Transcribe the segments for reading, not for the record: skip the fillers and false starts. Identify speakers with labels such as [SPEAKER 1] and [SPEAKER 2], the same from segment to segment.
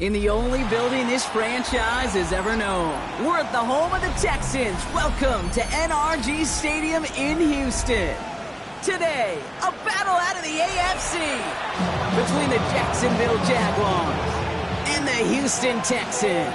[SPEAKER 1] In the only building this franchise has ever known. We're at the home of the Texans. Welcome to NRG Stadium in Houston. Today, a battle out of the AFC between the Jacksonville Jaguars and the Houston Texans.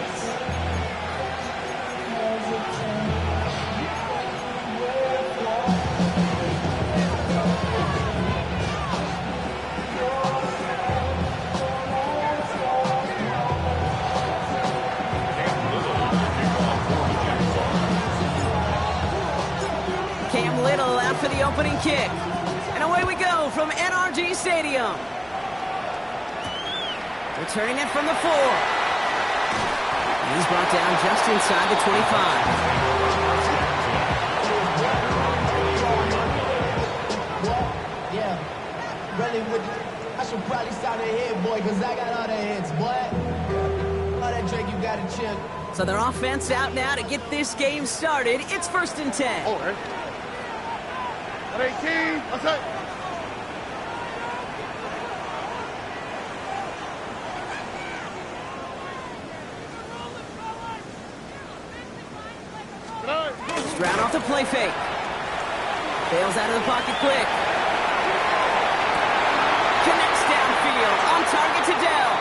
[SPEAKER 1] For the opening kick. And away we go from NRG Stadium. Returning it from the 4. He's brought down just inside the 25.
[SPEAKER 2] Yeah, really I should probably start a hit, boy, because I got all the hits, boy. All that drink you got to chill.
[SPEAKER 1] So their offense out now to get this game started. It's 1st and 10.
[SPEAKER 3] All right. 18, outside.
[SPEAKER 1] Stroud off the play fake. Bails out of the pocket quick. Connects downfield. On target to Dell.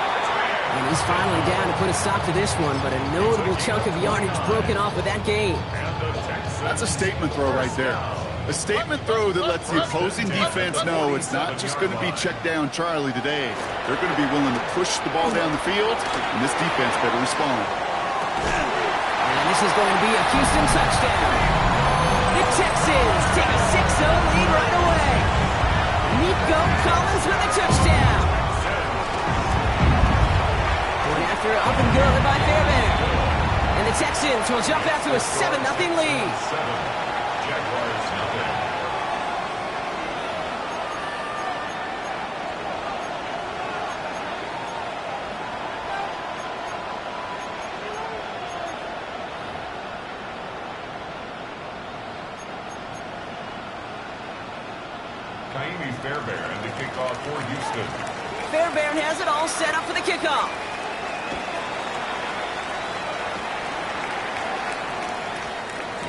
[SPEAKER 1] And he's finally down to put a stop to this one, but a notable chunk of yardage broken off with that gain.
[SPEAKER 3] That's a statement throw right there. A statement throw that lets the opposing defense know it's not just going to be check down Charlie today. They're going to be willing to push the ball down the field, and this defense better respond.
[SPEAKER 1] And this is going to be a Houston touchdown. The Texans take a 6-0 lead right away. Nico Collins with a touchdown. Going after up and good by Fairbairn. And the Texans will jump out to a 7-0 lead.
[SPEAKER 4] Fairbairn, the kickoff for Houston.
[SPEAKER 1] Fairbairn has it all set up for the kickoff.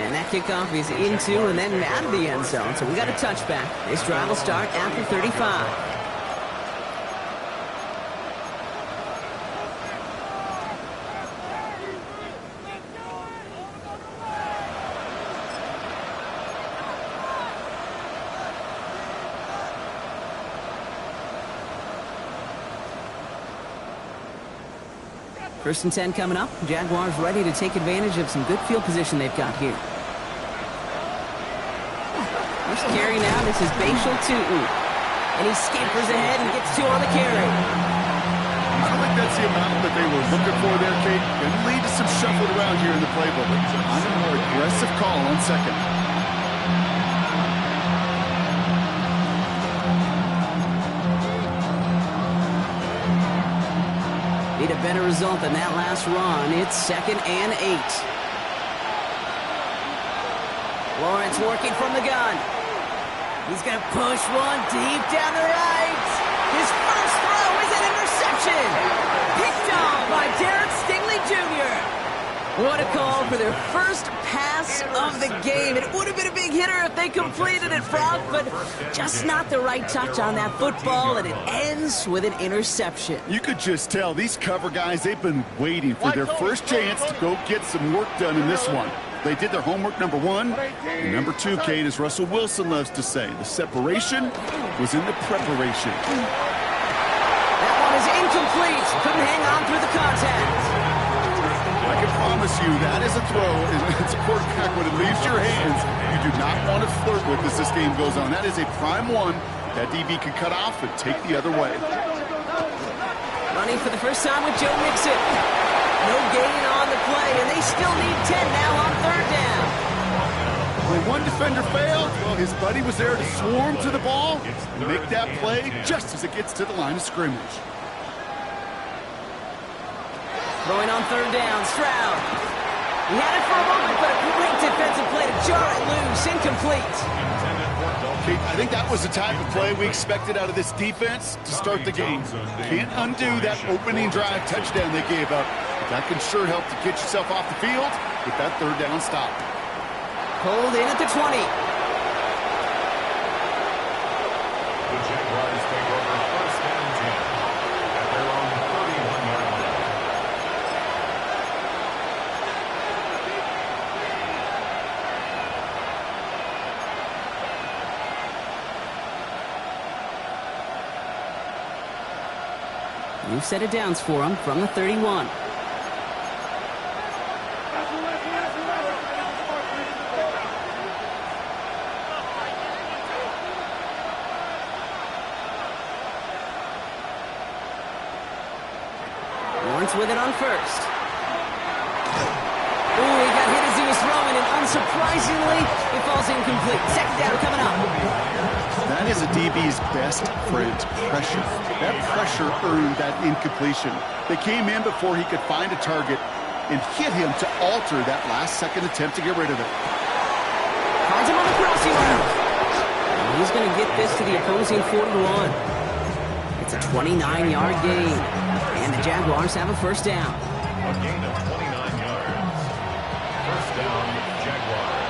[SPEAKER 1] And that kickoff is into and then out of the end zone. So we got a touchback. This drive will start after 35. First and 10 coming up. Jaguars ready to take advantage of some good field position they've got here. First carry now, this is Dtwd. And he scampers ahead and gets 2 on the carry.
[SPEAKER 3] I don't think that's the amount that they were looking for there, Kate. Can lead to some shuffled around here in the playbook. I'm a more aggressive call on second.
[SPEAKER 1] Need a better result than that last run. It's 2nd and 8. Lawrence working from the gun. He's going to push one deep down the right. His first throw is an interception. Picked off by Derek Stingley Jr. What a call for their first pass of the game. It would have been a big hitter if they completed it, Frank, but just not the right touch on that football, and it ends with an interception.
[SPEAKER 3] You could just tell these cover guys, they've been waiting for their first chance to go get some work done in this one. They did their homework, number 1. And number 2, Kate, as Russell Wilson loves to say, the separation was in the preparation.
[SPEAKER 1] That one is incomplete. Couldn't hang on through the contact.
[SPEAKER 3] I can promise you that is a throw. It's a quarterback when it leaves your hands. You do not want to flirt with as this game goes on. That is a prime one that DB can cut off and take the other way.
[SPEAKER 1] Running for the first time with Joe Mixon. No gain on the play, and they still need 10 now on 3rd down.
[SPEAKER 3] When one defender failed, well, his buddy was there to swarm to the ball and make that play just as it gets to the line of scrimmage.
[SPEAKER 1] Throwing on 3rd down, Stroud. He had it for a moment, but a great defensive play to jar it loose. Incomplete.
[SPEAKER 3] Okay, I think that was the type of play we expected out of this defense to start the game. Can't undo that opening drive touchdown they gave up. But that can sure help to get yourself off the field with that third down stop.
[SPEAKER 1] Pulled in at the 20.
[SPEAKER 4] The Jaguars take over first and 10 at their own 31-yard line.
[SPEAKER 1] New set of downs for him from the 31. Lawrence with it on first. Ooh, he got hit as he was throwing, and unsurprisingly, it falls incomplete. Second down coming up.
[SPEAKER 3] That is a DB's best friend, pressure. That pressure earned that incompletion. They came in before he could find a target and hit him to alter that last-second attempt to get rid of it.
[SPEAKER 1] Finds him on the crossing route. And he's going to get this to the opposing 41. It's a 29-yard gain. And the Jaguars have a first down.
[SPEAKER 4] A gain of 29 yards. First down, Jaguars.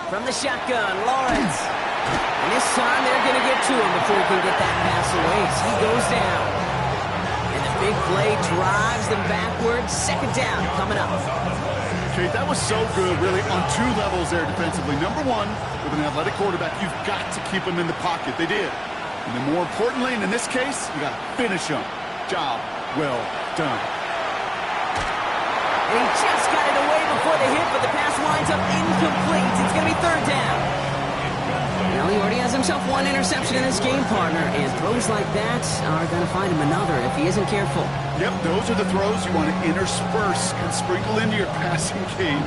[SPEAKER 1] From the shotgun, Lawrence. And this time they're going to get to him before he can get that pass away. So he goes down. And the big play drives them backwards. Second down coming up.
[SPEAKER 3] Okay, that was so good, really, on two levels there defensively. Number one, with an athletic quarterback, you've got to keep him in the pocket. They did. And then more importantly, and in this case, you got to finish him. Job well done.
[SPEAKER 1] And he just got it away before the hit, but the pass winds up incomplete. It's going to be third down. Well, he already has himself one interception in his game, partner, and throws like that are going to find him another if he isn't careful.
[SPEAKER 3] Yep, those are the throws you want to intersperse and sprinkle into your passing game,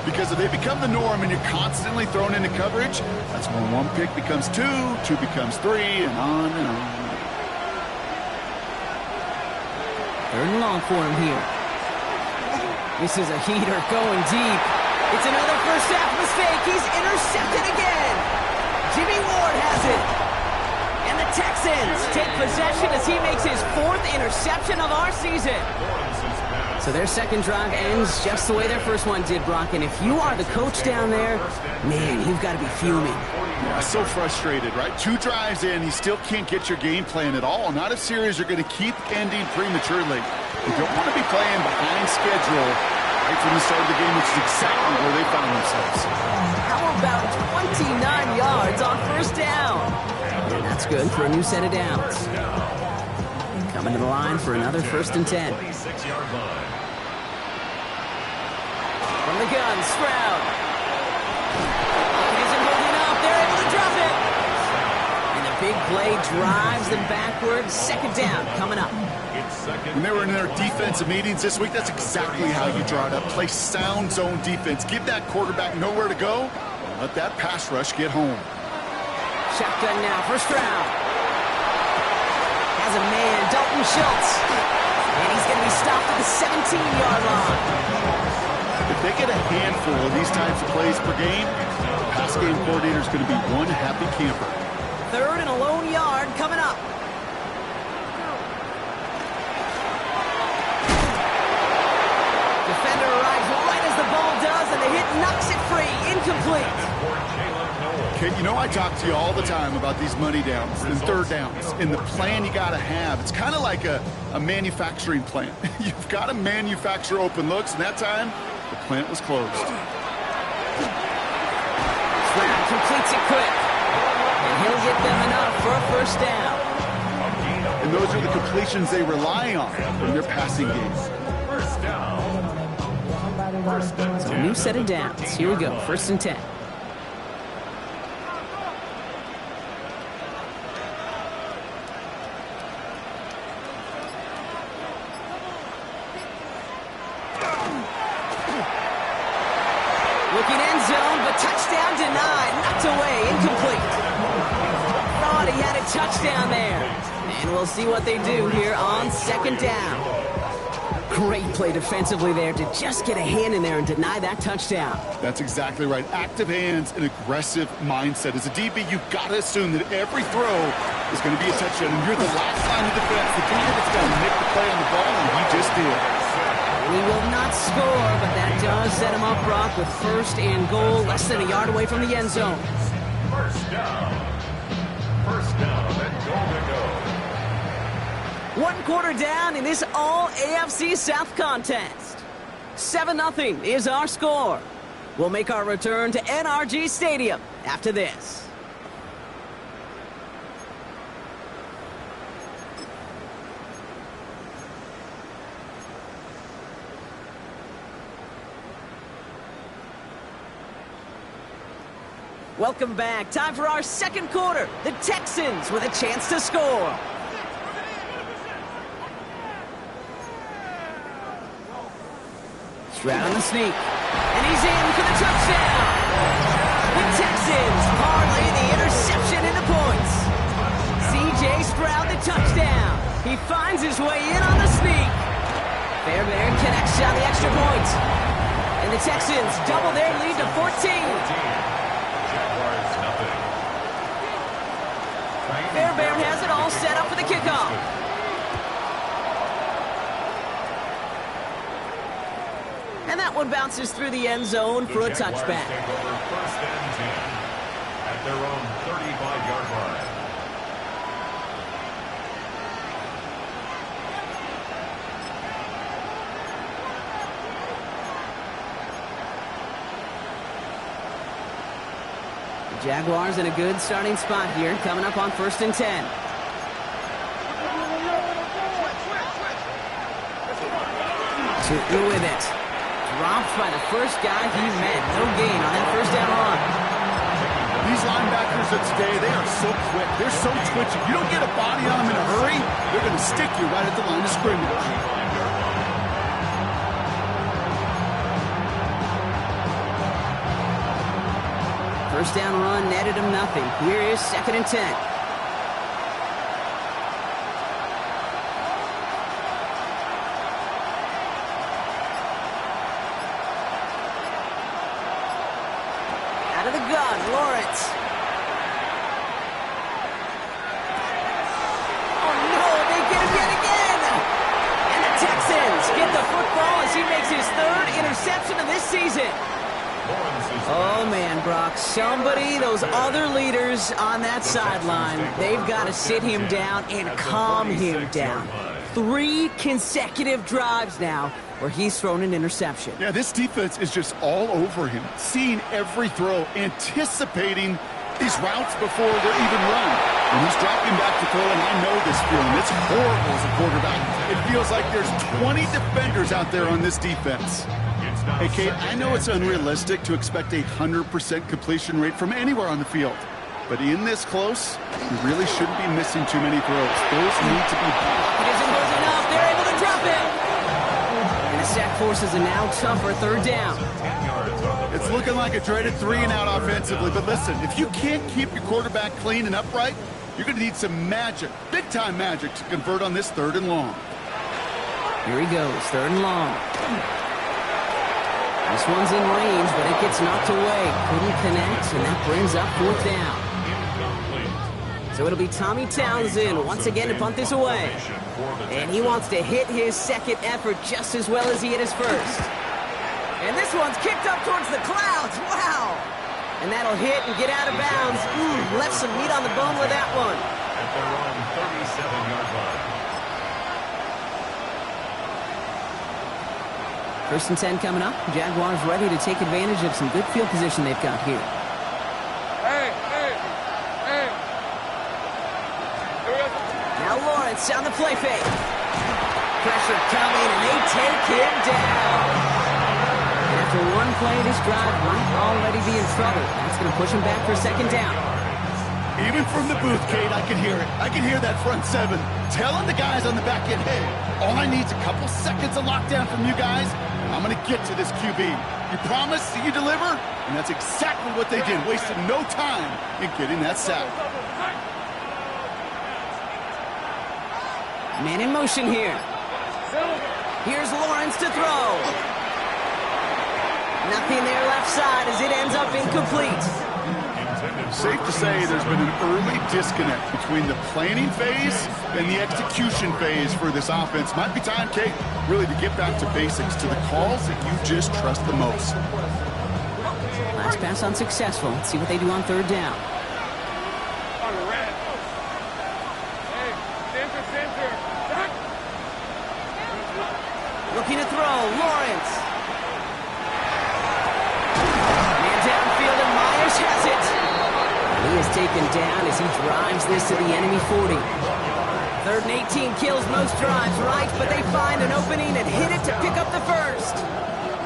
[SPEAKER 3] because if they become the norm and you're constantly thrown into coverage, that's when one pick becomes two, two becomes three, and on and on.
[SPEAKER 1] Third and long for him here. This is a heater going deep. It's another first half mistake. He's intercepted again. Jimmy Ward has it. And the Texans take possession as he makes his fourth interception of our season. So their second drive ends just the way their first one did, Brock. And if you are the coach down there, man, you've got to be fuming.
[SPEAKER 3] Yeah, so frustrated, right? Two drives in, you still can't get your game plan at all. Not if series are going to keep ending prematurely. You don't want to be playing behind schedule right from the start of the game, which is exactly where they found themselves.
[SPEAKER 1] How about 29 yards on first down? And that's good for a new set of downs. Coming to the line for another first and 10.
[SPEAKER 4] 26-yard line.
[SPEAKER 1] From the gun, Stroud. It isn't holding up. They're able to drop it. And the big play drives them backwards. Second down coming up.
[SPEAKER 3] When they were in their defensive meetings this week, that's exactly how you draw it up. Play sound zone defense. Give that quarterback nowhere to go. Let that pass rush get home.
[SPEAKER 1] Shotgun now for Stroud. Has a man, Dalton Schultz. And he's going to be stopped at the 17-yard line.
[SPEAKER 3] If they get a handful of these types of plays per game, the pass game coordinator is going to be one happy camper.
[SPEAKER 1] Third and a lone yard coming up. Defender arrives right as the ball does, and the hit knocks it free. Incomplete.
[SPEAKER 3] Okay, you know I talk to you all the time about these money downs and third downs and the plan you got to have. It's kind of like a manufacturing plant. You've got to manufacture open looks, and that time, the plant was closed.
[SPEAKER 1] Stroud completes it quick, and he'll get them enough for a first down.
[SPEAKER 3] And those are the completions they rely on in their passing game.
[SPEAKER 4] First down.
[SPEAKER 1] So a new set of downs. Here we go, first and 10. Looking end zone, but touchdown denied. Knocked away, incomplete. Thought he had a touchdown there. And we'll see what they do here on second down. Great play defensively there to just get a hand in there and deny that touchdown.
[SPEAKER 3] That's exactly right. Active hands and aggressive mindset. As a DB, you've got to assume that every throw is going to be a touchdown. And you're the last line of defense, the guy that's going to make the play on the ball, and he just did.
[SPEAKER 1] We will not score, but that does set him up, Brock, with first and goal, less than a yard away from the end zone.
[SPEAKER 4] First down. First down and goal to go.
[SPEAKER 1] 1 quarter down in this all-AFC South contest. 7-0 is our score. We'll make our return to NRG Stadium after this. Welcome back. Time for our second quarter. The Texans with a chance to score. Stroud on the sneak. And he's in for the touchdown. The Texans parlay the interception into points. C.J. Stroud the touchdown. He finds his way in on the sneak. Fairbairn connects on the extra point. And the Texans double their lead to 14. Fairbairn has it all set up for the kickoff. And that one bounces through the end zone for a touchback.
[SPEAKER 4] First and 10 at their own 35-yard line.
[SPEAKER 1] The Jaguars in a good starting spot here, coming up on first and 10. Tutu with it. Dropped by the first guy he met. No gain on that first down run.
[SPEAKER 3] These linebackers of today, they are so quick. They're so twitchy. You don't get a body on them in a hurry, they're going to stick you right at the line of scrimmage.
[SPEAKER 1] First down run netted him nothing. Here is second and 10. Out of the gun, Lawrence. Oh no, they get him yet again. And the Texans get the football as he makes his third interception of this season. Oh, man, Brock, somebody, those other leaders on that sideline, they've got to sit him down and calm him down. 3 consecutive drives now where he's thrown an interception.
[SPEAKER 3] Yeah, this defense is just all over him, seeing every throw, anticipating these routes before they're even run. When he's dropping back to throw, and I know this feeling, it's horrible as a quarterback. It feels like there's 20 defenders out there on this defense. Hey, Kate, I know it's unrealistic to expect a 100% completion rate from anywhere on the field. But in this close, you really shouldn't be missing too many throws. Those need to be blocked.
[SPEAKER 1] It isn't close enough. They're able to drop it. And the sack forces a now tougher third down.
[SPEAKER 3] It's looking like a dreaded 3-and-out offensively. But listen, if you can't keep your quarterback clean and upright, you're going to need some magic, big-time magic, to convert on this 3rd and long.
[SPEAKER 1] Here he goes, 3rd and long. This one's in range, but it gets knocked away. Couldn't connect, and that brings up 4th down. So it'll be Tommy Townsend once again to punt this away. And he wants to hit his second effort just as well as he hit his first. And this one's kicked up towards the clouds. Wow! And that'll hit and get out of bounds. Left some meat on the bone with that one.
[SPEAKER 4] At their own 37-yard line.
[SPEAKER 1] First and 10 coming up. Jaguars ready to take advantage of some good field position they've got here. Now Lawrence on the play fake. Pressure coming, and they take him down. And after one play, this drive might already be in trouble. That's going to push him back for 2nd down.
[SPEAKER 3] Even from the booth, Kate, I can hear it. I can hear that front 7 telling the guys on the back end, hey, all I need is a couple seconds of lockdown from you guys, and I'm going to get to this QB. You promise that you deliver? And that's exactly what they did, wasting no time in getting that sack.
[SPEAKER 1] Man in motion here. Here's Lawrence to throw. Nothing there left side as it ends up incomplete.
[SPEAKER 3] Safe to say there's been an early disconnect between the planning phase and the execution phase for this offense. Might be time, Kate, really to get back to basics, to the calls that you just trust the most.
[SPEAKER 1] Last pass unsuccessful. Let's see what they do on third down. Looking to throw, Lawrence. Man downfield, and Myers has it. He is taken down as he drives this to the enemy 40. 3rd and 18 kills most drives, right? But they find an opening and hit it to pick up the first.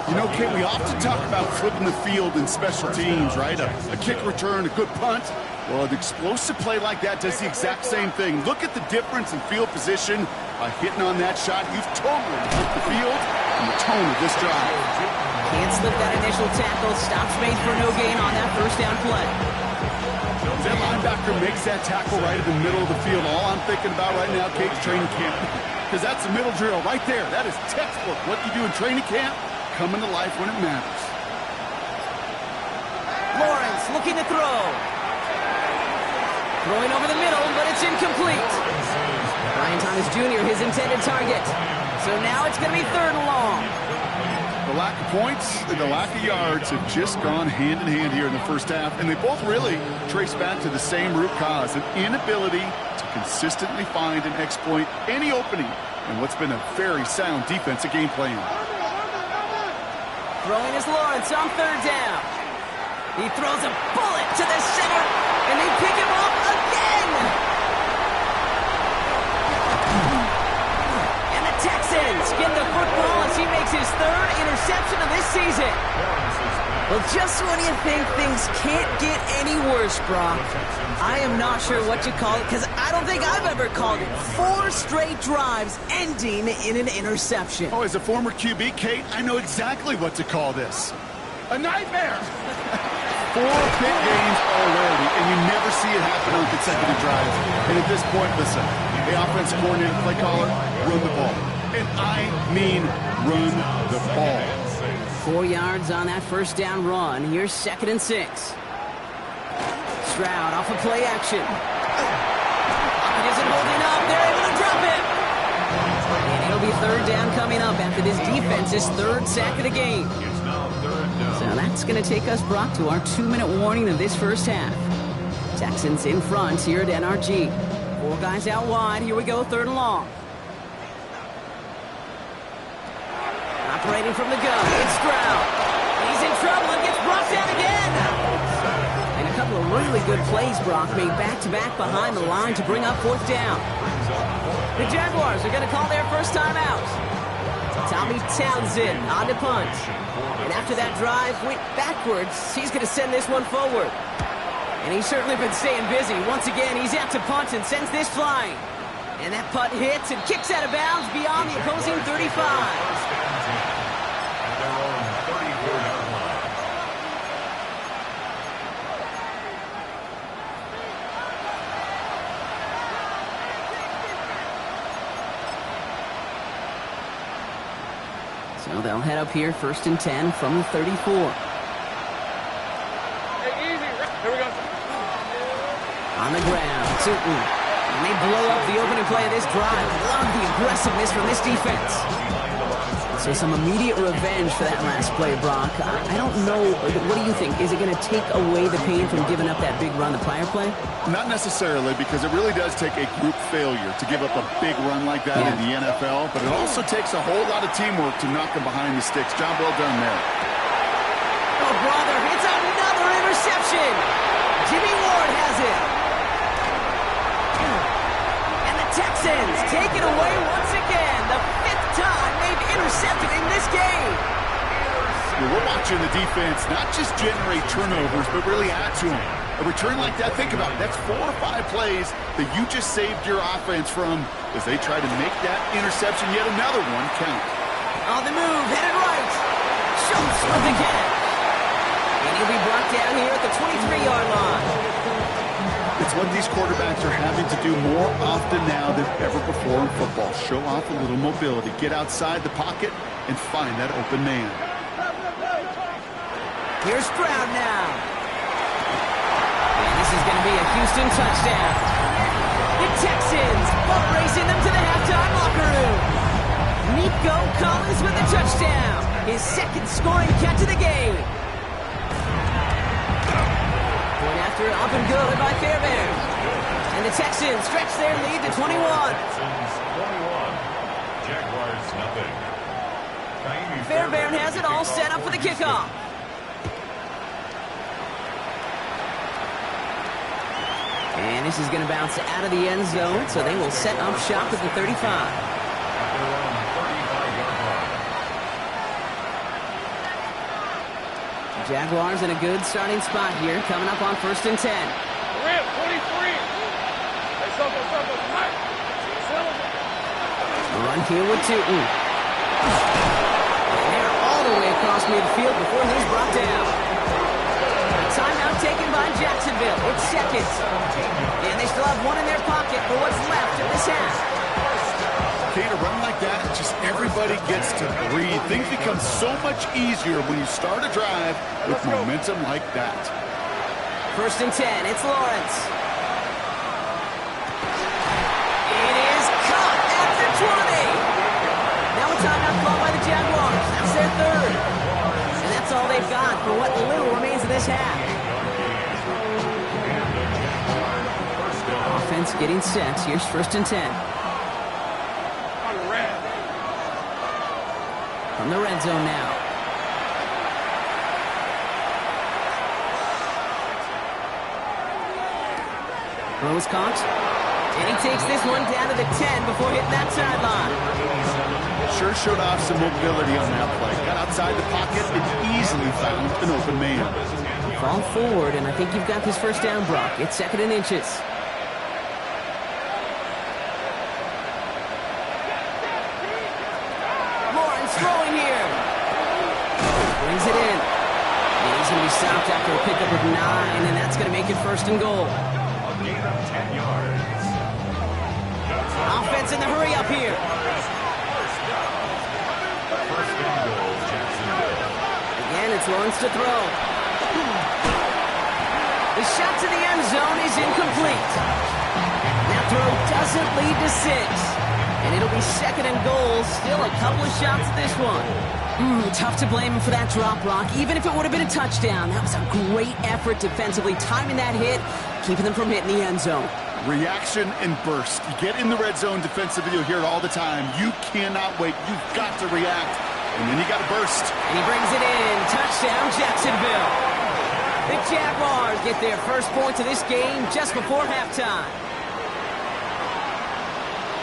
[SPEAKER 3] You know, Kate, we often talk about flipping the field in special teams, right? A kick return, a good punt. Well, an explosive play like that does the exact same thing. Look at the difference in field position by hitting on that shot. You've totally flipped the field and the tone of this drive.
[SPEAKER 1] Can't slip that initial tackle. Stops made for no gain on that first down play.
[SPEAKER 3] That linebacker makes that tackle right in the middle of the field. All I'm thinking about right now, Kate's training camp, because that's a middle drill right there. That is textbook. What you do in training camp, coming to life when it matters.
[SPEAKER 1] Lawrence looking to throw. Throwing over the middle, but it's incomplete. Brian Thomas Jr., his intended target. So now it's going to be 3rd and long.
[SPEAKER 3] The lack of points and the lack of yards have just gone hand in hand here in the first half, and they both really trace back to the same root cause, an inability to consistently find and exploit any opening in what's been a very sound defensive game plan.
[SPEAKER 1] Throwing is Lawrence on 3rd down. He throws a bullet to the center, and they pick him up again. And the Texans get the football as he makes his 3rd interception of this season. Well, just when you think things can't get any worse, Brock, I am not sure what you call it, because I don't think I've ever called it 4 straight drives ending in an interception.
[SPEAKER 3] Oh, as a former QB, Kate, I know exactly what to call this. A nightmare! 4 big games already, and you never see it happen on consecutive drives. And at this point, listen, the offensive coordinator, play caller, run the ball. And I mean run the ball.
[SPEAKER 1] 4 yards on that first down run. Here's 2nd and 6. Stroud off of play action. He isn't holding up. They're able to drop it. And it'll be 3rd down coming up after this defense's 3rd sack of the game. So that's going to take us, Brock, to our 2-minute warning of this first half. Texans in front here at NRG. 4 guys out wide. Here we go, 3rd and long. Operating from the gun, it's Stroud. He's in trouble and gets brought down again. And a couple of really good plays, Brock, made back-to-back behind the line to bring up 4th down. The Jaguars are going to call their first time out. Tommy Townsend on the punt. And after that drive went backwards, he's going to send this one forward. And he's certainly been staying busy. Once again, he's out to punt and sends this flying. And that punt hits and kicks out of bounds beyond the opposing 35. So they'll head up here, 1st and 10 from the 34.
[SPEAKER 5] Hey, easy. Here we go.
[SPEAKER 1] On the ground, Tootin. And they blow up the opening play of this drive. Love the aggressiveness from this defense. So some immediate revenge for that last play, Brock. I don't know. What do you think? Is it going to take away the pain from giving up that big run the prior play?
[SPEAKER 3] Not necessarily, because it really does take a group failure to give up a big run like that in the NFL, but it also takes a whole lot of teamwork to knock them behind the sticks. Job well done there.
[SPEAKER 1] Oh, brother, it's another interception. Jimmy Ward has it. And the Texans take it away once again. The 5th time they've intercepted in this game.
[SPEAKER 3] We're watching the defense not just generate turnovers, but really add to them. A return like that, think about it. That's 4 or 5 plays that you just saved your offense from as they try to make that interception, yet another one, count.
[SPEAKER 1] On the move, headed right. Schultz with the catch. And he'll be brought down here at the 23-yard line.
[SPEAKER 3] It's what these quarterbacks are having to do more often now than ever before in football. Show off a little mobility. Get outside the pocket and find that open man.
[SPEAKER 1] Here's Stroud now. And this is going to be a Houston touchdown. The Texans boat racing them to the halftime locker room. Nico Collins with the touchdown. His second scoring catch of the game. Point after up and good by Fairbairn. And the Texans stretch their lead to 21.
[SPEAKER 4] Texans 21. Jaguars nothing.
[SPEAKER 1] Fairbairn has it all set up for the kickoff. And this is going to bounce out of the end zone, so they will set up shop at the 35.
[SPEAKER 4] At their own 35-yard line.
[SPEAKER 1] Jaguars in a good starting spot here, coming up on 1st and 10. Run here with Tootin. And they're all the way across midfield before he's brought down. Timeout taken by Jacksonville. It's seconds. And they still have one in their pocket for what's left of this half.
[SPEAKER 3] Okay, to run like that, just everybody gets to breathe. Things become so much easier when you start a drive with momentum like that.
[SPEAKER 1] 1st and 10. It's Lawrence. It is caught at the 20. Now a timeout called by the Jaguars. That's their third. And that's all they've got for what little remains of this half. Offense getting set. Here's 1st and 10. From the red zone now. Rose caught. And he takes this one down to the 10 before hitting that sideline.
[SPEAKER 3] Sure showed off some mobility on that play. Got outside the pocket and easily found an open man.
[SPEAKER 1] Fall forward, and I think you've got this first down, Brock. It's 2nd and inches. Lawrence throwing here. Brings it in. And he's going to be stopped after a pickup of 9, and that's going to make it 1st and goal.
[SPEAKER 4] A gain of 10 yards.
[SPEAKER 1] Offense in the hurry up here.
[SPEAKER 4] First and goal, Jacksonville.
[SPEAKER 1] Again, it's Lawrence to throw. The shot to the end zone is incomplete. That throw doesn't lead to 6. And it'll be 2nd and goal. Still a couple of shots at this one. Tough to blame him for that drop, Brock. Even if it would have been a touchdown, that was a great effort defensively, timing that hit, keeping them from hitting the end zone.
[SPEAKER 3] Reaction and burst. You get in the red zone defensively, you'll hear it all the time. You cannot wait. You've got to react. And then you got to burst.
[SPEAKER 1] And he brings it in. Touchdown, Jacksonville. The Jaguars get their first points of this game just before halftime.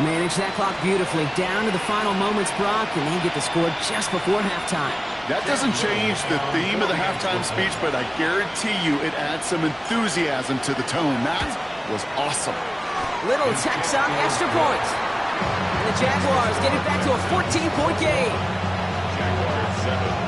[SPEAKER 1] Manage that clock beautifully down to the final moments, Brock, and they get the score just before halftime.
[SPEAKER 3] That doesn't change the theme of the halftime speech, but I guarantee you it adds some enthusiasm to the tone. That was awesome.
[SPEAKER 1] Little tacks on extra points. And the Jaguars get it back to a 14-point game.
[SPEAKER 4] Jaguars 7.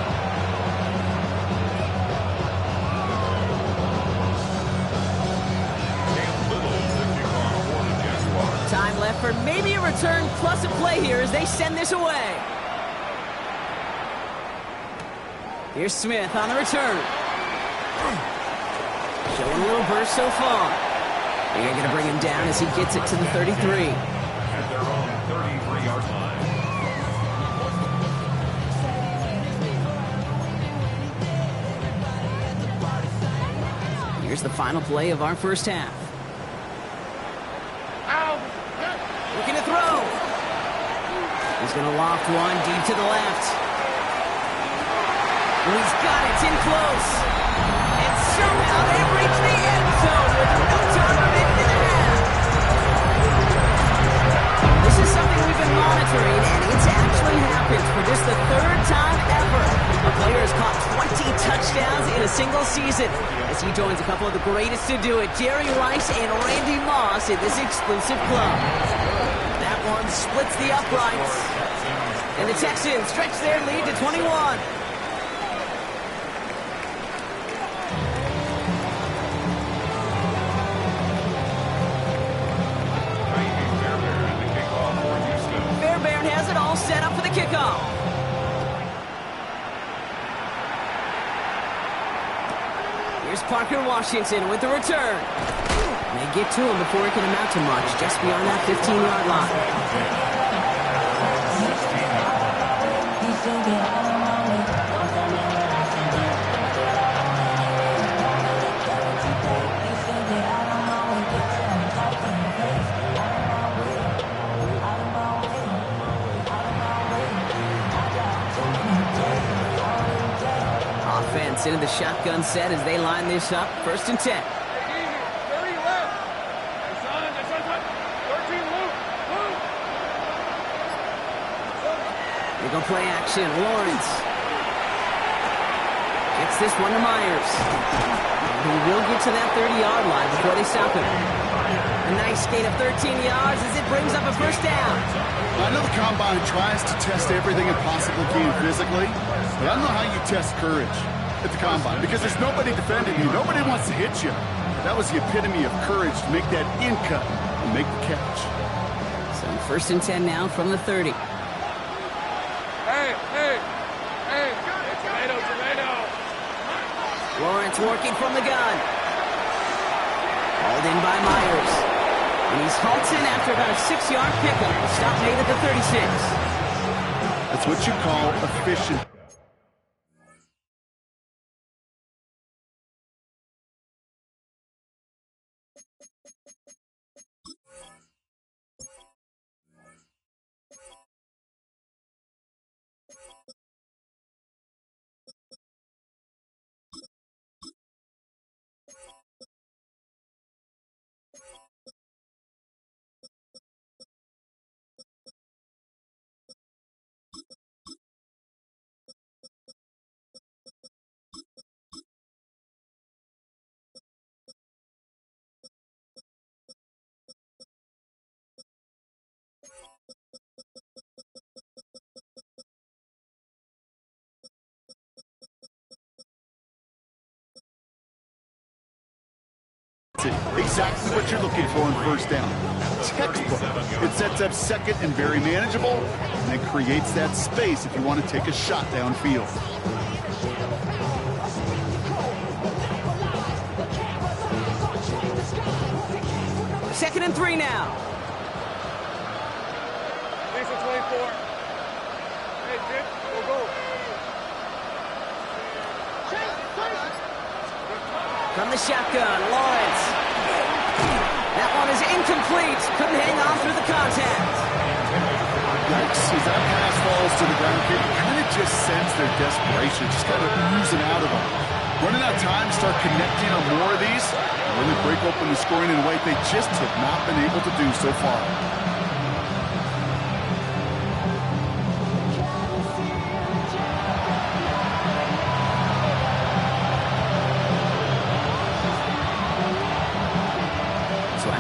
[SPEAKER 1] Time left for maybe a return plus a play here as they send this away. Here's Smith on the return. Showing a little burst so far. They're going to bring him down as he gets it to the 33.
[SPEAKER 4] At their own 33-yard line.
[SPEAKER 1] Here's the final play of our first half. Looking to throw. He's going to loft one deep to the left. Well, he's got it. It's in close. And somehow they've reached the end zone with no time remaining in the half. This is something we've been monitoring, and it's actually happened for just the 3rd time ever. A player has caught 20 touchdowns in a single season as he joins a couple of the greatest to do it, Jerry Rice and Randy Moss, in this exclusive club. That one splits the uprights. And the Texans stretch their lead to 21. Parker Washington with the return. They get to him before it can amount to much, just beyond that 15-yard line. Offense into the shotgun set as they line this up. 1st and 10. They go play action. Lawrence gets this one to Myers. He will get to that 30-yard line before they stop him. A nice gain of 13 yards as it brings up a 1st down.
[SPEAKER 3] I know the Combine tries to test everything it possibly can physically, but I don't know how you test courage at the Combine because there's nobody defending you. Nobody wants to hit you. That was the epitome of courage to make that in cut and make the catch.
[SPEAKER 1] So 1st and 10 now from the 30.
[SPEAKER 5] Hey, tomato.
[SPEAKER 1] Lawrence working from the gun. Hauled in by Myers. And he's halted after about a 6-yard pickup. The stop made at the 36.
[SPEAKER 3] That's what you call efficient. Exactly what you're looking for on 1st down. Textbook. It sets up 2nd and very manageable, and it creates that space if you want to take a shot downfield.
[SPEAKER 1] 2nd and 3 now.
[SPEAKER 5] Thanks for 24. Hey, Dick, we'll go.
[SPEAKER 1] From the shotgun, Lawrence. That one is incomplete. Couldn't hang on through the contact.
[SPEAKER 3] Yikes, as that pass falls to the ground, you kind of just sense their desperation, just kind of oozing out of them. Running out of time, start connecting on more of these, and really break open the scoring in a way they just have not been able to do so far.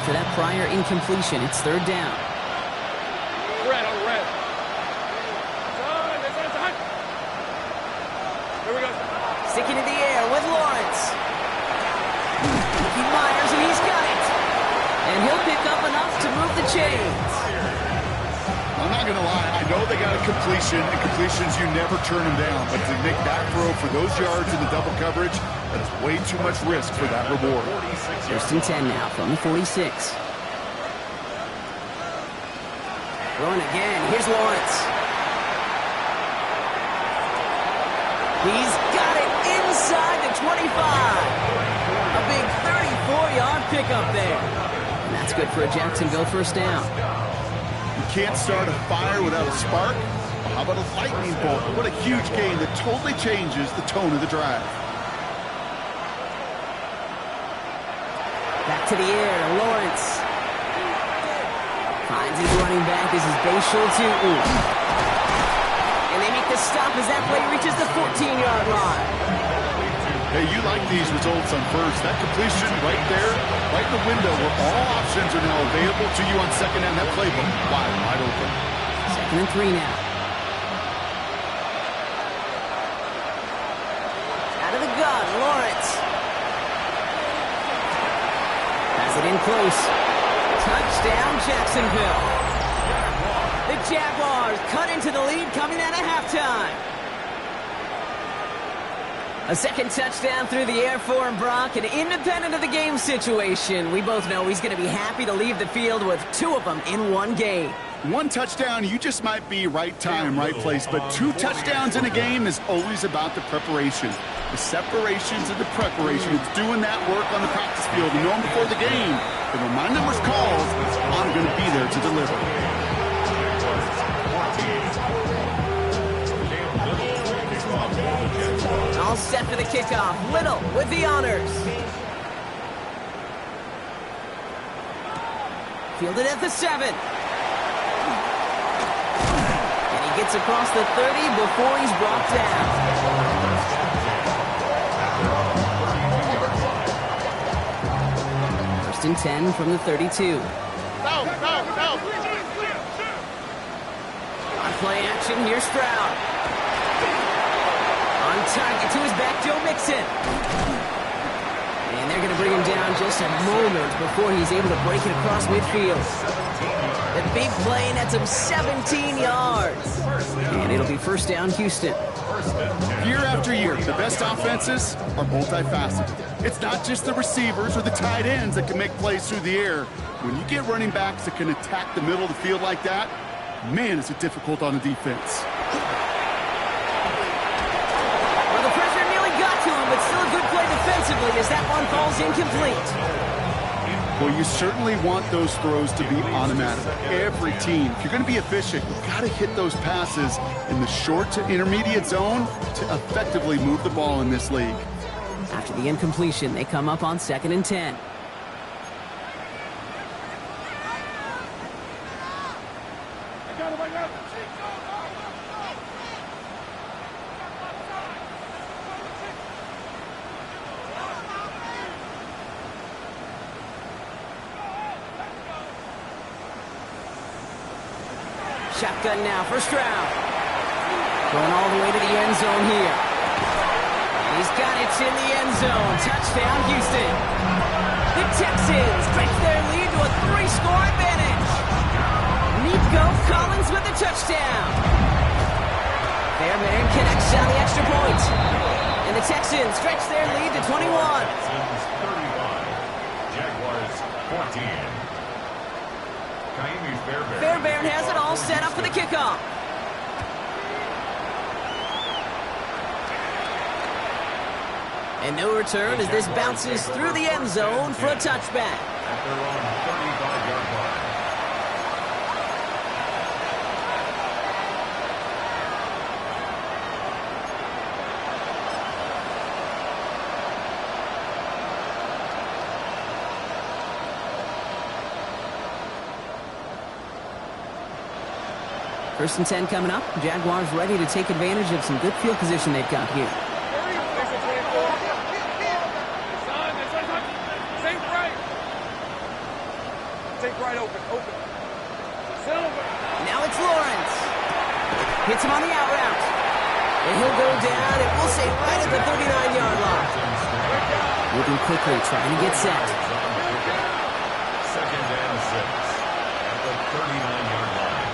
[SPEAKER 1] After that prior incompletion, it's 3rd down.
[SPEAKER 5] Red on red. Here we go.
[SPEAKER 1] Sticking in the air with Lawrence. Looking Myers, and he's got it. And he'll pick up enough to move the chains.
[SPEAKER 3] I'm not going to lie. I know they got a completion, and completions, you never turn them down. But to make that throw for those yards in the double coverage, that's way too much risk for that reward.
[SPEAKER 1] 1st and 10 now from the 46. Throwing again. Here's Lawrence. He's got it inside the 25. A big 34-yard pickup there. And that's good for a Jacksonville 1st down.
[SPEAKER 3] You can't start a fire without a spark. How about a lightning bolt? What a huge gain that totally changes the tone of the drive.
[SPEAKER 1] Back to the air, Lawrence. Finds his running back. This is Bayshul Duuuval. And they make the stop as that play reaches the 14-yard line.
[SPEAKER 3] Hey, you like these results on 1st. That completion right there, right in the window where all options are now available to you on 2nd down. That playbook wide open.
[SPEAKER 1] 2nd and 3 now. Out of the gun, Lawrence. Has it in close. Touchdown, Jacksonville. The Jaguars cut into the lead coming out of halftime. A second touchdown through the air for him, Brock, and independent of the game situation, we both know he's going to be happy to leave the field with 2 of them in one game.
[SPEAKER 3] 1 touchdown, you just might be right time, right place, but 2 touchdowns in a game is always about the preparation. The separations and the preparation. It's doing that work on the practice field and knowing before the game that when my number's called, I'm going to be there to deliver.
[SPEAKER 1] All set for the kickoff. Little with the honors. Fielded at the 7. And he gets across the 30 before he's brought down. First and 10 from the 32. On play action, here's Stroud. On target to his back, Joe Mixon. And they're going to bring him down just a moment before he's able to break it across midfield. The big play nets him 17 yards. And it'll be first down, Houston.
[SPEAKER 3] Year after year, the best offenses are multifaceted. It's not just the receivers or the tight ends that can make plays through the air. When you get running backs that can attack the middle of the field like that, man, is it difficult on the defense.
[SPEAKER 1] Well, the pressure nearly got to him, but still a good play defensively as that one falls incomplete.
[SPEAKER 3] Well, you certainly want those throws to be automatic. Every team, if you're going to be efficient, you've got to hit those passes in the short to intermediate zone to effectively move the ball in this league.
[SPEAKER 1] After the incompletion, they come up on 2nd and 10. Shotgun now for Stroud. Going all the way to the end zone here. And he's got it. It's in the end zone. Touchdown, Houston. The Texans stretch their lead to a 3-score advantage. Nico Collins with the touchdown. Fairbairn connects on the extra point. And the Texans stretch their lead to 21.
[SPEAKER 4] Texans 35. Jaguars 14.
[SPEAKER 1] Fairbairn has it all set up for the kickoff. And no return as this bounces through the end zone for a touchback.
[SPEAKER 4] At their own 35-yard line.
[SPEAKER 1] First and 10 coming up. Jaguars ready to take advantage of some good field position they've got here. Now it's Lawrence. Hits him on the out route. And he'll go down, and we'll say right at the 39-yard line. Moving quickly, trying to get set.
[SPEAKER 4] 2nd and 6 at the 39-yard line.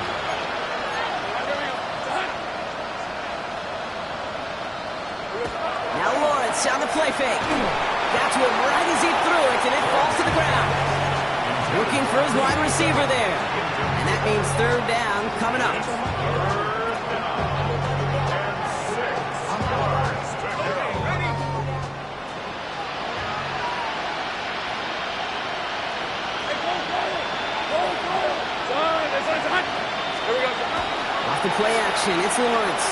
[SPEAKER 1] Now Lawrence on the play fake. Got to him right as he threw it, and it falls to the ground. Looking for his wide receiver there. And that means 3rd down coming up. Off the play action, it's Lawrence.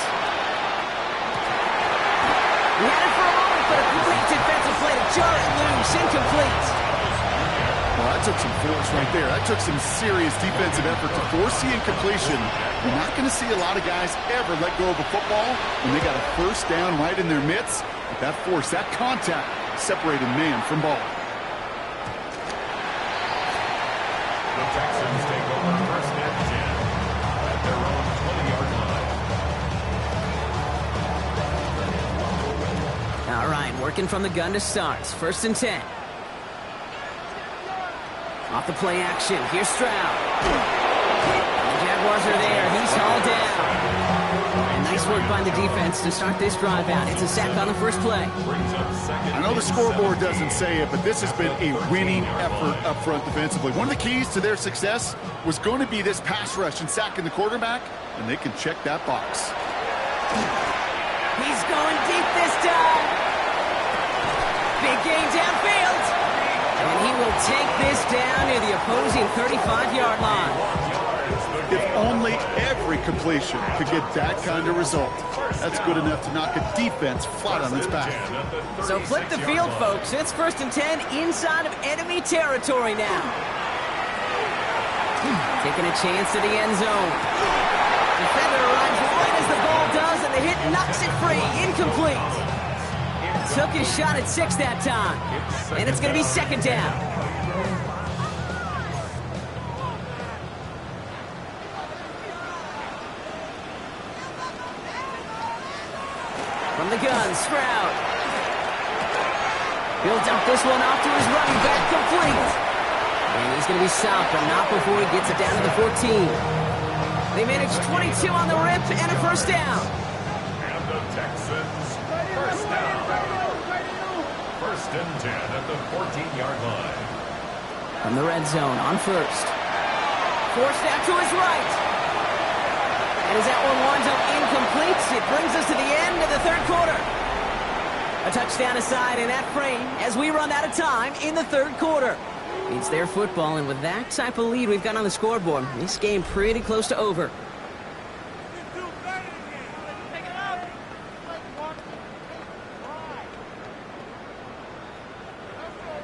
[SPEAKER 1] He had it for a moment, but a great defensive play to jar it loose, incomplete.
[SPEAKER 3] Well, that took some force right there. That took some serious defensive effort to force the incompletion. You're not going to see a lot of guys ever let go of a football when they got a 1st down right in their midst. But that force, that contact, separated man from ball.
[SPEAKER 4] The Texans take over 1st and 10 at their own 20-yard line.
[SPEAKER 1] All right, working from the gun to start. 1st and 10. Off the play action, here's Stroud. The Jaguars are there, he's hauled down. And nice work by the defense to start this drive out. It's a sack on the first play.
[SPEAKER 3] I know the scoreboard doesn't say it, but this has been a winning effort up front defensively. One of the keys to their success was going to be this pass rush and sacking the quarterback, and they can check that box.
[SPEAKER 1] He's going deep this time. Big gain downfield. And he will take this down near the opposing 35-yard line.
[SPEAKER 3] If only every completion could get that kind of result. That's good enough to knock a defense flat on its back.
[SPEAKER 1] So flip the field, folks. It's 1st and 10 inside of enemy territory now. Taking a chance to the end zone. Defender arrives right as the ball does, and the hit knocks it free. Incomplete. Took his shot at 6 that time. And it's going to be 2nd down. From the gun, Stroud. He'll dump this one off to his running back, complete. And he's going to be stopped, but not before he gets it down to the 14. They managed 22 on the rip and a 1st down.
[SPEAKER 4] And the Texans, 1st down. 1st and 10 at the 14-yard line.
[SPEAKER 1] From the red zone on 1st. Forced out to his right. And as that one winds up incomplete, it brings us to the end of the 3rd quarter. A touchdown aside in that frame as we run out of time in the 3rd quarter. It's their football, and with that type of lead we've got on the scoreboard, this game pretty close to over.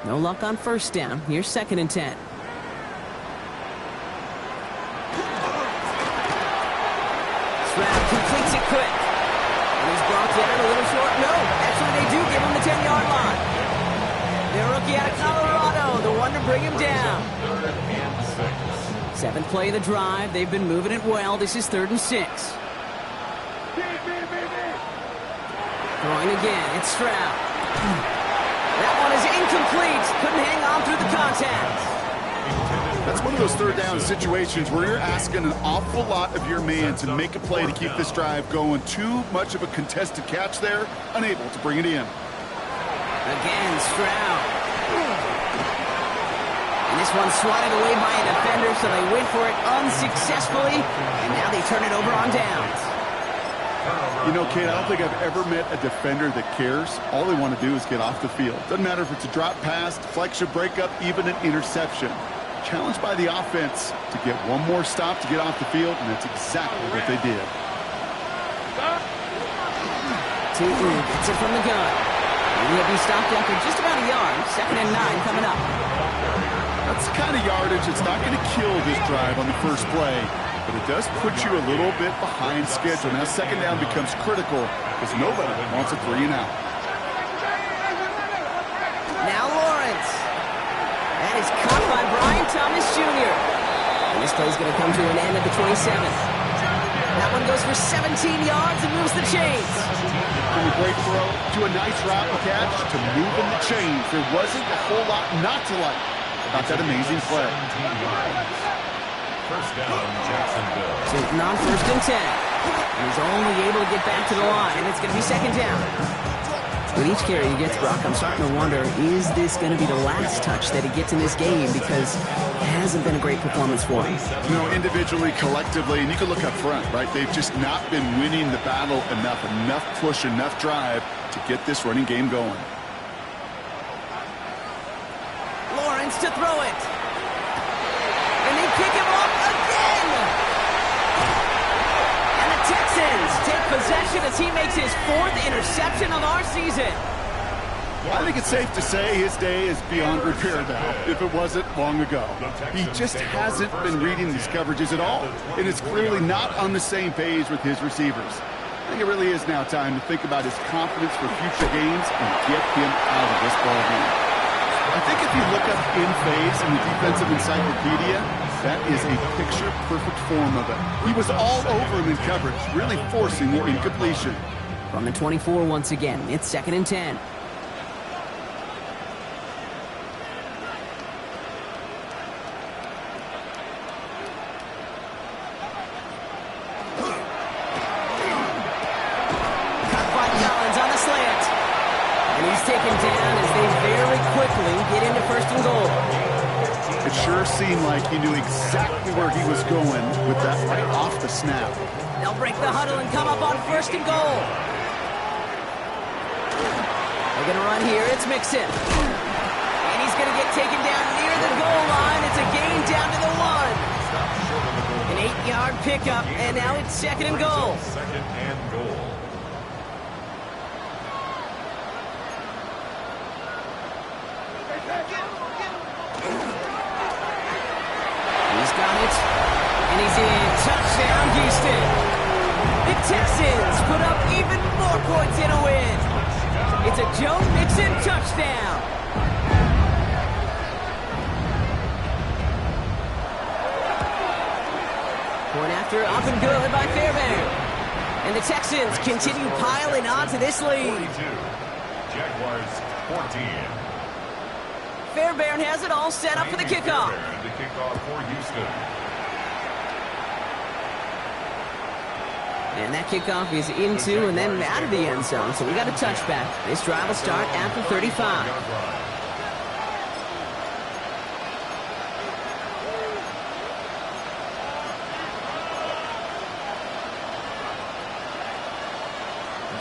[SPEAKER 1] No luck on 1st down. Here's 2nd and 10. Stroud completes it quick. And he's brought down a little short. No, actually they do give him the 10-yard line. Their rookie out of Colorado, the one to bring him down. 7th play of the drive. They've been moving it well. This is 3rd and 6. Throwing again. It's Stroud. That one is incomplete. Couldn't hang on through the contact.
[SPEAKER 3] That's one of those 3rd down situations where you're asking an awful lot of your man to make a play to keep this drive going. Too much of a contested catch there, unable to bring it in.
[SPEAKER 1] Again, Stroud. And this one's swatted away by a defender, so they went for it unsuccessfully, and now they turn it over on downs.
[SPEAKER 3] You know, Kate, I don't think I've ever met a defender that cares. All they want to do is get off the field. Doesn't matter if it's a drop pass, deflection, breakup, even an interception. Challenged by the offense to get one more stop to get off the field, and that's exactly what they did.
[SPEAKER 1] Duuuval gets it from the gun. And he'll be stopped after just about a yard. 2nd and 9 coming up.
[SPEAKER 3] That's the kind of yardage it's not going to kill this drive on the first play, but it does put you a little bit behind schedule. Now 2nd down becomes critical because nobody wants a 3 and out.
[SPEAKER 1] Now Lawrence. That is caught by Brian Thomas Jr. And this play's going to come to an end at the 27th. That one goes for 17 yards and moves the chains.
[SPEAKER 3] From a great throw to a nice route and catch to moving the chains. There wasn't a whole lot not to like about that amazing play.
[SPEAKER 4] 1st down, Jacksonville.
[SPEAKER 1] Sitting on 1st and 10. And he's only able to get back to the line, and it's going to be 2nd down. With each carry he gets, Brock, I'm starting to wonder, is this going to be the last touch that he gets in this game? Because it hasn't been a great performance for him.
[SPEAKER 3] You know, individually, collectively, and you can look up front, right? They've just not been winning the battle enough push, enough drive to get this running game going.
[SPEAKER 1] Lawrence to throw it. And they pick him up again. And the Texans take possession as he makes his 4th interception of our season.
[SPEAKER 3] I think it's safe to say his day is beyond repair now, if it wasn't long ago. He just hasn't been reading these coverages at all, and is clearly not on the same page with his receivers. I think it really is now time to think about his confidence for future games and get him out of this ball game. I think if you look up in phase in the defensive encyclopedia, that is a picture-perfect form of it. He was all over him in coverage, really forcing the incompletion.
[SPEAKER 1] From the 24 once again, it's 2nd and 10.
[SPEAKER 3] It sure seemed like he knew exactly where he was going with that right off the snap.
[SPEAKER 1] They'll break the huddle and come up on 1st and goal. They're going to run here. It's Mixon. And he's going to get taken down near the goal line. It's a gain down to the 1. An 8-yard pickup, and now it's 2nd and goal.
[SPEAKER 4] 2nd and goal.
[SPEAKER 1] He's got it, and he's in. Touchdown, Houston. The Texans put up even more points in a win. It's a Joe Mixon touchdown. Point after, up and good by Fairbairn. And the Texans continue piling on to this lead.
[SPEAKER 4] 42. Jaguars 14.
[SPEAKER 1] Fairbairn has it all set up for the kickoff.
[SPEAKER 4] The kickoff for Houston.
[SPEAKER 1] And that kickoff is into and then out of the end zone. So we got a touchback. This drive will start at the 35.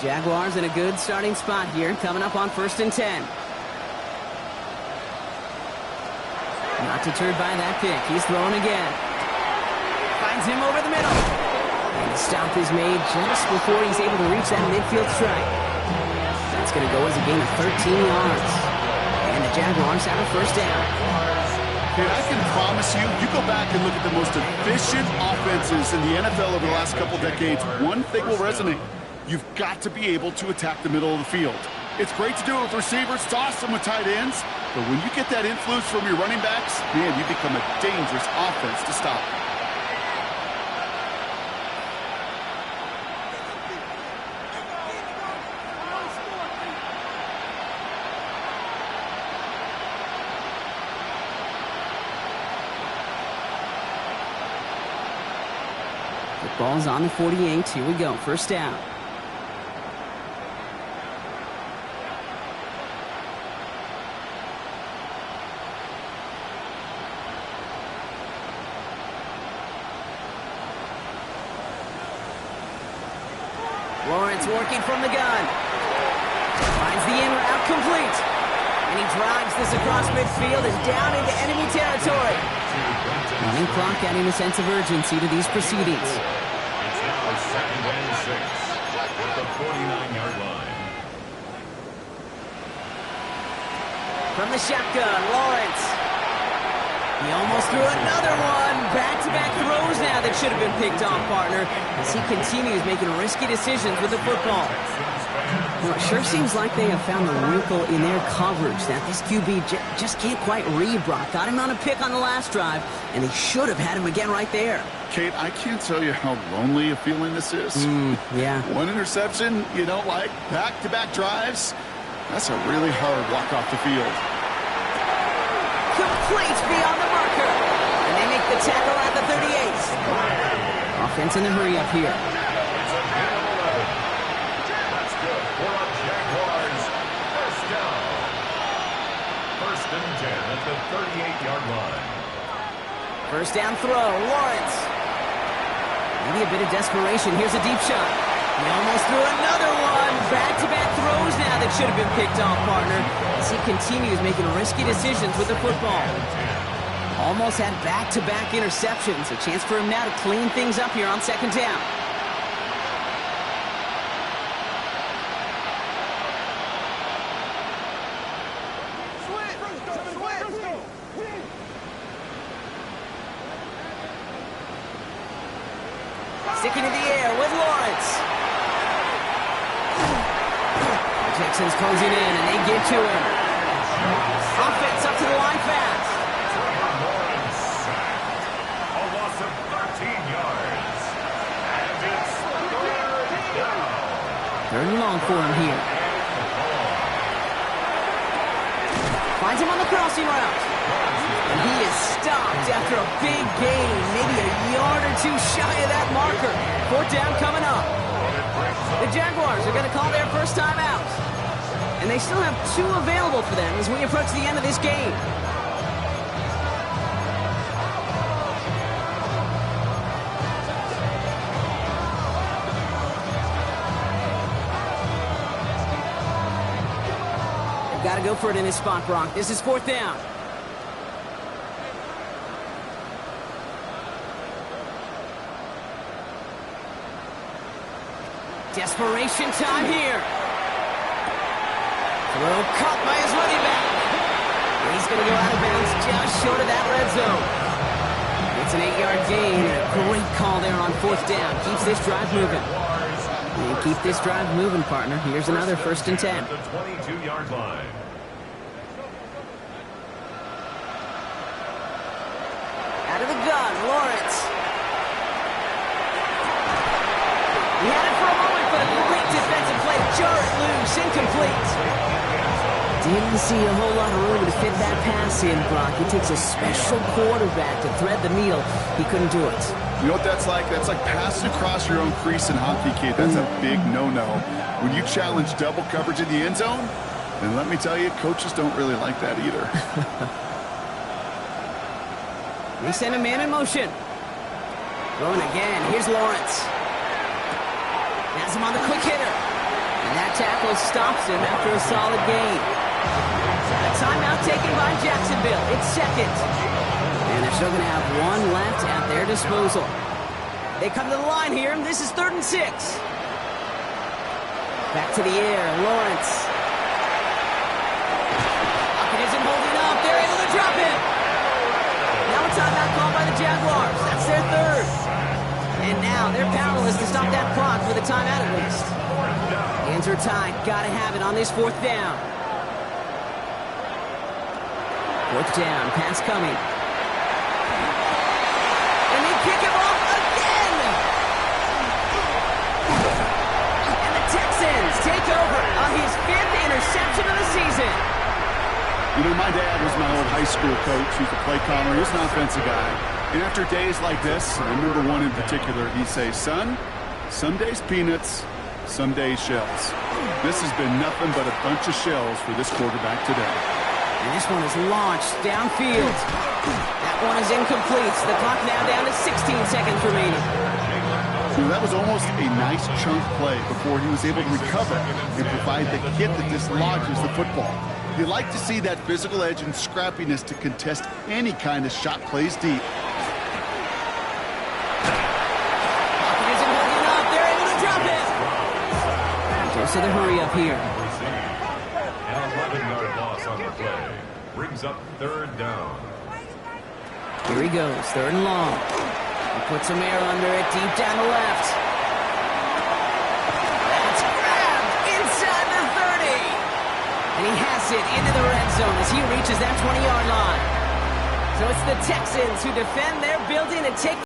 [SPEAKER 1] Jaguars in a good starting spot here, coming up on 1st and 10. Not deterred by that pick. He's throwing again. Finds him over the middle. And the stop is made just before he's able to reach that midfield strike. That's going to go as a gain of 13 yards. And the Jaguars have a 1st down.
[SPEAKER 3] Hey, I can promise you, you go back and look at the most efficient offenses in the NFL over the last couple decades, one thing will resonate. You've got to be able to attack the middle of the field. It's great to do it with receivers. It's awesome with tight ends. But when you get that influence from your running backs, man, you become a dangerous offense to stop.
[SPEAKER 1] The ball's on the 48. Here we go. 1st down. Lawrence working from the gun. Finds the in route complete. And he drives this across midfield and down into enemy territory. Running clock adding a sense of urgency to these proceedings.
[SPEAKER 4] It's now 2nd and 6 at the 49-yard line.
[SPEAKER 1] From the shotgun, Lawrence. He almost threw another one. Back-to-back throws now that should have been picked off, partner, as he continues making risky decisions with the football. Well, it sure seems like they have found a wrinkle in their coverage that this QB just can't quite read Brock. Got him on a pick on the last drive, and they should have had him again right there.
[SPEAKER 3] Kate, I can't tell you how lonely a feeling this is.
[SPEAKER 1] Yeah.
[SPEAKER 3] One interception, you don't like back-to-back drives. That's a really hard walk off the field.
[SPEAKER 1] Complete beyond the marker. And they make the tackle at the 38. Offense in a hurry up here.
[SPEAKER 4] It's a gain of 11. That's good for a Jaguars 1st down. 1st and 10 at the 38-yard line.
[SPEAKER 1] 1st down throw, Lawrence. Maybe a bit of desperation. Here's a deep shot. He almost threw another one. Back-to-back throws now that should have been picked off, partner, as he continues making risky decisions with the football. Almost had back-to-back interceptions. A chance for him now to clean things up here on 2nd down. Sticking in the air with Lawrence. The Texans closing in, and they get to him. Offense up to the line fast.
[SPEAKER 4] Lawrence sacked. A loss of 13 yards. And it's 3rd down.
[SPEAKER 1] 3rd and long for him here. Finds him on the crossing route. And he is stopped after a big gain, maybe a yard or two shy of that marker. 4th down coming up. The Jaguars are going to call their first time out. And they still have 2 available for them as we approach the end of this game. go for it in his spot, Brock. This is 4th down. Desperation time here. Throw caught by his running back. And he's going to go out of bounds just short of that red zone. It's an 8-yard gain. A great call there on 4th down. Keeps this drive moving. And keep this drive moving, partner. Here's another 1st and 10.
[SPEAKER 4] At the 22-yard line.
[SPEAKER 1] Out of the gun, Lawrence. He had it for a moment, but a great defensive play. Jar it loose, incomplete. Didn't see a whole lot of room to fit that pass in, Brock. It takes a special quarterback to thread the needle. He couldn't do it.
[SPEAKER 3] You know what that's like? That's like passing across your own crease in hockey, kid. That's a big no-no. When you challenge double coverage in the end zone, then let me tell you, coaches don't really like that either.
[SPEAKER 1] They send a man in motion. Throwing again. Here's Lawrence. Has him on the quick hitter. And that tackle stops him after a solid gain. A timeout taken by Jacksonville. It's 2nd. And they're still going to have 1 left at their disposal. They come to the line here. This is 3rd and 6. Back to the air. Lawrence. Pocket isn't holding up. They're able to drop it. Now a timeout called by the Jaguars. That's their 3rd. And now they're powerless to stop that clock with a timeout at least. Hands are tied. Gotta have it on this 4th down. 4th down. Pass coming. And they kick him off again. And the Texans take over on his 5th interception of the season.
[SPEAKER 3] You know, my dad was my old high school coach. He was a play caller. He was an offensive guy. And after days like this, I remember one in particular, he'd say, son, some days peanuts, some days shells. This has been nothing but a bunch of shells for this quarterback today.
[SPEAKER 1] And this one is launched downfield. That one is incomplete. The clock now down to 16 seconds remaining.
[SPEAKER 3] So that was almost a nice chunk play before he was able to recover and provide the hit that dislodges the football. You like to see that physical edge and scrappiness to contest any kind of shot plays deep.
[SPEAKER 1] Pocket isn't holding up. They're able to drop it. Goes to the hurry up here.
[SPEAKER 4] An 11-yard loss on the play. Brings up 3rd down.
[SPEAKER 1] Here he goes. 3rd and long. He puts some air under it deep down the left. That's grabbed inside the 30. And he has it into the red zone as he reaches that 20-yard line. So it's the Texans who defend their building and take